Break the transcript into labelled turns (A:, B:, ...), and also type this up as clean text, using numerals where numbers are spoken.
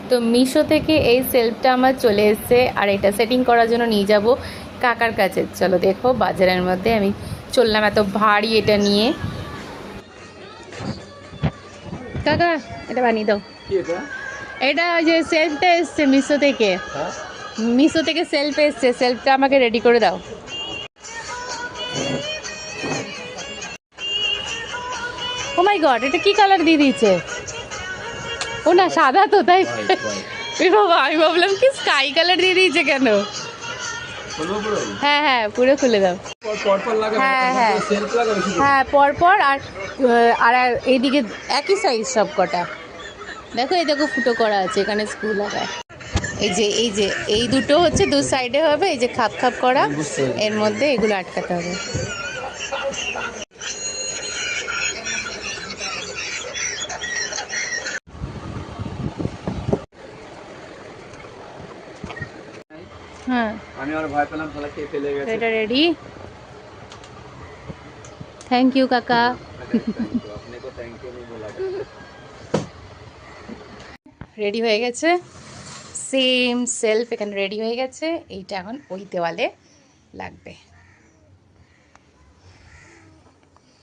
A: তো মিশো থেকে এই সেলফটা আমার চলে এসেছে, আর এটা সেটিং করার জন্য নিয়ে যাব কাকার কাছে। চলো দেখো, বাজারের মধ্যে আমি চললাম এত ভারী এটা নিয়ে। কাকা এটা বানিয়ে দাও। এটা ওই যে সেলফটা এসছে মিশো থেকে, মিশো থেকে সেলফ এসছে, সেলফটা আমাকে রেডি করে দাও। ও মাই গড, এটা কি কালার দিয়ে দিয়েছে? ও না, সাদা তো, তাই? এ বাবা, আমি ভাবলাম কি স্কাই কালার দিয়ে দিয়েছে কেন। হ্যাঁ হ্যাঁ, পুরো খুলে দাও। হ্যাঁ হ্যাঁ হ্যাঁ, পরপর। আর আর এইদিকে একই সাইজ সব কটা। দেখো, এই দেখো ফুটো করা আছে এখানে, স্ক্রু লাগায়। এই যে এই দুটো হচ্ছে দু সাইডে হবে, এই যে খাপ খাপ করা, এর মধ্যে এগুলো আটকাতে হবে। হ্যাঁ,
B: আমি আর ভয় পেলাম তাহলে কে ফেলে গেছে।
A: এটা রেডি। থ্যাংক ইউ কাকা।
B: আপনি তো থ্যাংক ইউ नहीं बोला।
A: রেডি হয়ে গেছে, সেম সেলফ এখানে রেডি হয়ে গেছে। এইটা এখন ওই দেওয়ালে লাগবে।